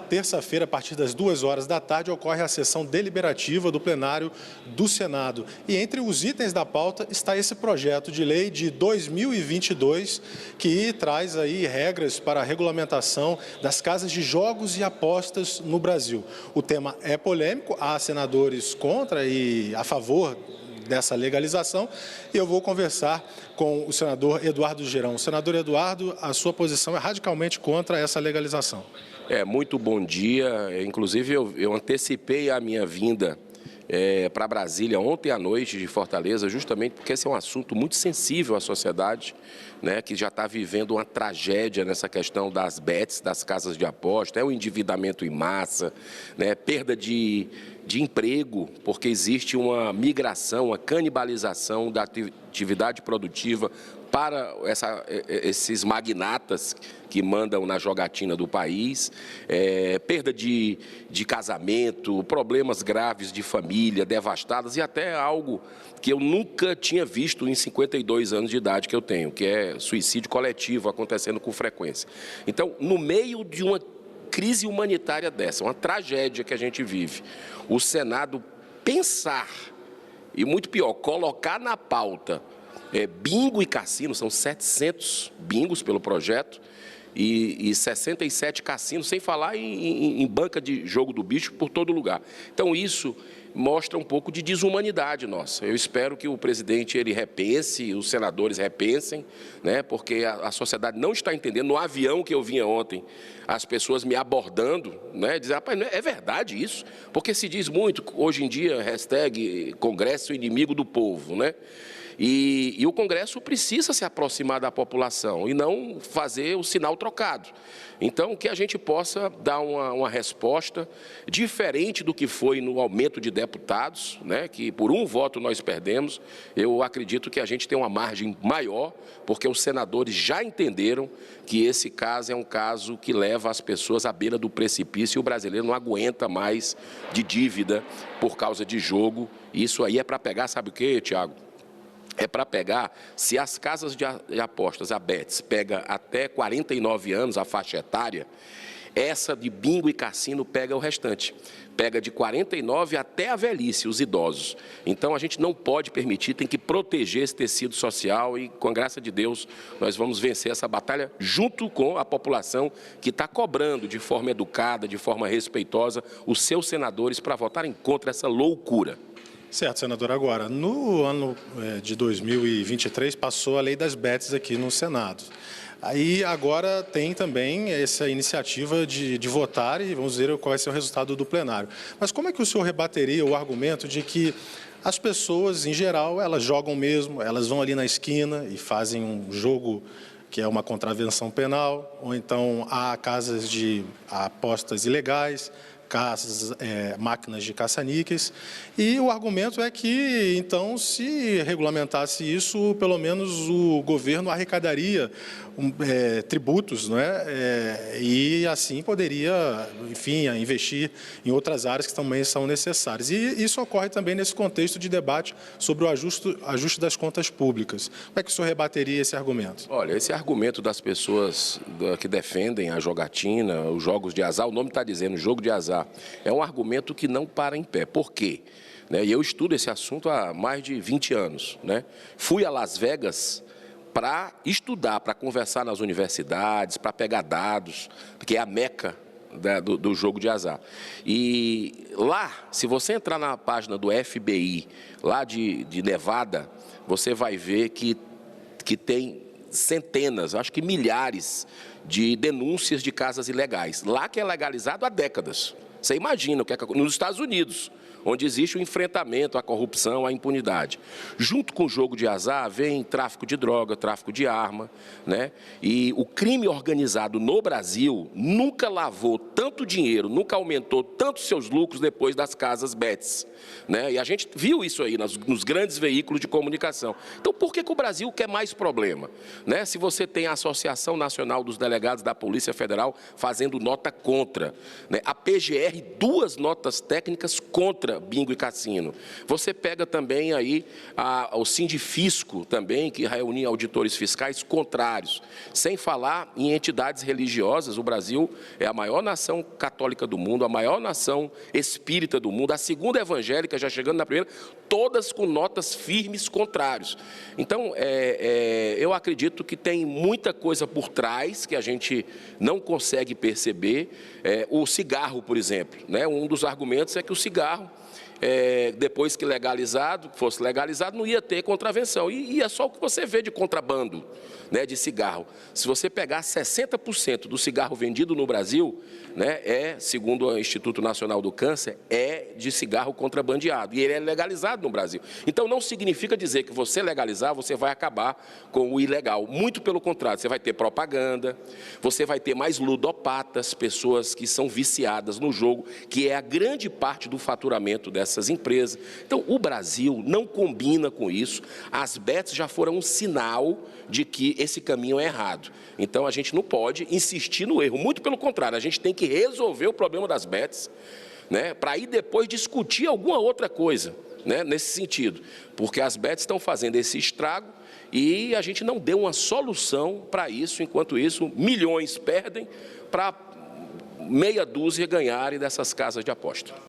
Terça-feira, a partir das 2 horas da tarde, ocorre a sessão deliberativa do plenário do Senado. E entre os itens da pauta está esse projeto de lei de 2022, que traz aí regras para a regulamentação das casas de jogos e apostas no Brasil. O tema é polêmico, há senadores contra e a favor dessa legalização, e eu vou conversar com o senador Eduardo Girão. Senador Eduardo, a sua posição é radicalmente contra essa legalização. Muito bom dia. Inclusive, eu antecipei a minha vinda para Brasília ontem à noite de Fortaleza, justamente porque esse é um assunto muito sensível à sociedade, né, que já está vivendo uma tragédia nessa questão das bets, das casas de aposta, o endividamento em massa, né, perda de emprego, porque existe uma migração, uma canibalização da atividade produtiva para esses magnatas que mandam na jogatina do país, perda de casamento, problemas graves de família, devastadas, e até algo que eu nunca tinha visto em 52 anos de idade que eu tenho, que é suicídio coletivo acontecendo com frequência. Então, no meio de uma crise humanitária dessa, uma tragédia que a gente vive, o Senado pensar, e muito pior, colocar na pauta bingo e cassino, são 700 bingos pelo projeto e 67 cassinos, sem falar em banca de jogo do bicho por todo lugar. Então isso mostra um pouco de desumanidade nossa. Eu espero que o presidente ele repense, os senadores repensem, né, porque a sociedade não está entendendo. No avião que eu vinha ontem, as pessoas me abordando, né, dizendo, rapaz, é verdade isso? Porque se diz muito, hoje em dia, hashtag Congresso inimigo do povo, né? E o Congresso precisa se aproximar da população e não fazer o sinal trocado. Então, que a gente possa dar uma resposta diferente do que foi no aumento de deputados, né, que por um voto nós perdemos. Eu acredito que a gente tem uma margem maior, porque os senadores já entenderam que esse caso é um caso que leva as pessoas à beira do precipício e o brasileiro não aguenta mais de dívida por causa de jogo. Isso aí é para pegar, sabe o quê, Tiago? É para pegar, se as casas de apostas, a Bets, pega até 49 anos, a faixa etária, essa de bingo e cassino pega o restante. Pega de 49 até a velhice, os idosos. Então, a gente não pode permitir, tem que proteger esse tecido social e, com a graça de Deus, nós vamos vencer essa batalha junto com a população que está cobrando de forma educada, de forma respeitosa, os seus senadores para votarem contra essa loucura. Certo, senador. Agora, no ano de 2023, passou a lei das bets aqui no Senado. Aí agora tem também essa iniciativa de votar e vamos ver qual vai ser o resultado do plenário. Mas como é que o senhor rebateria o argumento de que as pessoas, em geral, elas jogam mesmo, elas vão ali na esquina e fazem um jogo que é uma contravenção penal, ou então há casas de apostas ilegais, máquinas de caça-níqueis, e o argumento é que, então, se regulamentasse isso, pelo menos o governo arrecadaria tributos, não é? E assim poderia, enfim, investir em outras áreas que também são necessárias. E isso ocorre também nesse contexto de debate sobre o ajuste das contas públicas. Como é que o senhor rebateria esse argumento? Olha, esse argumento das pessoas que defendem a jogatina, os jogos de azar, o nome está dizendo jogo de azar, é um argumento que não para em pé. Por quê? E eu estudo esse assunto há mais de 20 anos. Fui a Las Vegas para estudar, para conversar nas universidades, para pegar dados, que é a meca do jogo de azar. E lá, se você entrar na página do FBI, lá de Nevada, você vai ver que tem centenas, acho que milhares de denúncias de casas ilegais. Lá que é legalizado há décadas. Você imagina o que é nos Estados Unidos, onde existe o enfrentamento à corrupção, à impunidade. Junto com o jogo de azar, vem tráfico de droga, tráfico de arma, né? E o crime organizado no Brasil nunca lavou tanto dinheiro, nunca aumentou tanto seus lucros depois das casas bets, né? E a gente viu isso aí nos grandes veículos de comunicação. Então, por que o Brasil quer mais problema? né? Se você tem a Associação Nacional dos Delegados da Polícia Federal fazendo nota contra, né? A PGR, 2 notas técnicas contra bingo e cassino. Você pega também aí o Sindifisco também, que reunia auditores fiscais contrários, sem falar em entidades religiosas. O Brasil é a maior nação católica do mundo, a maior nação espírita do mundo, a segunda evangélica, já chegando na primeira, todas com notas firmes contrários. Então, eu acredito que tem muita coisa por trás que a gente não consegue perceber. O cigarro, por exemplo, né? Um dos argumentos é que o cigarro, depois que fosse legalizado, não ia ter contravenção. E é só o que você vê de contrabando, né, de cigarro. Se você pegar 60% do cigarro vendido no Brasil, né, segundo o Instituto Nacional do Câncer, é de cigarro contrabandeado. E ele é legalizado no Brasil. Então, não significa dizer que você legalizar, você vai acabar com o ilegal. Muito pelo contrário, você vai ter propaganda, você vai ter mais ludopatas, pessoas que são viciadas no jogo, que é a grande parte do faturamento dessas empresas. Então, o Brasil não combina com isso. As bets já foram um sinal de que esse caminho é errado. Então, a gente não pode insistir no erro. Muito pelo contrário, a gente tem que resolver o problema das bets, né, para aí depois discutir alguma outra coisa, né, nesse sentido. Porque as bets estão fazendo esse estrago e a gente não deu uma solução para isso. Enquanto isso, milhões perdem para meia dúzia ganharem dessas casas de aposta.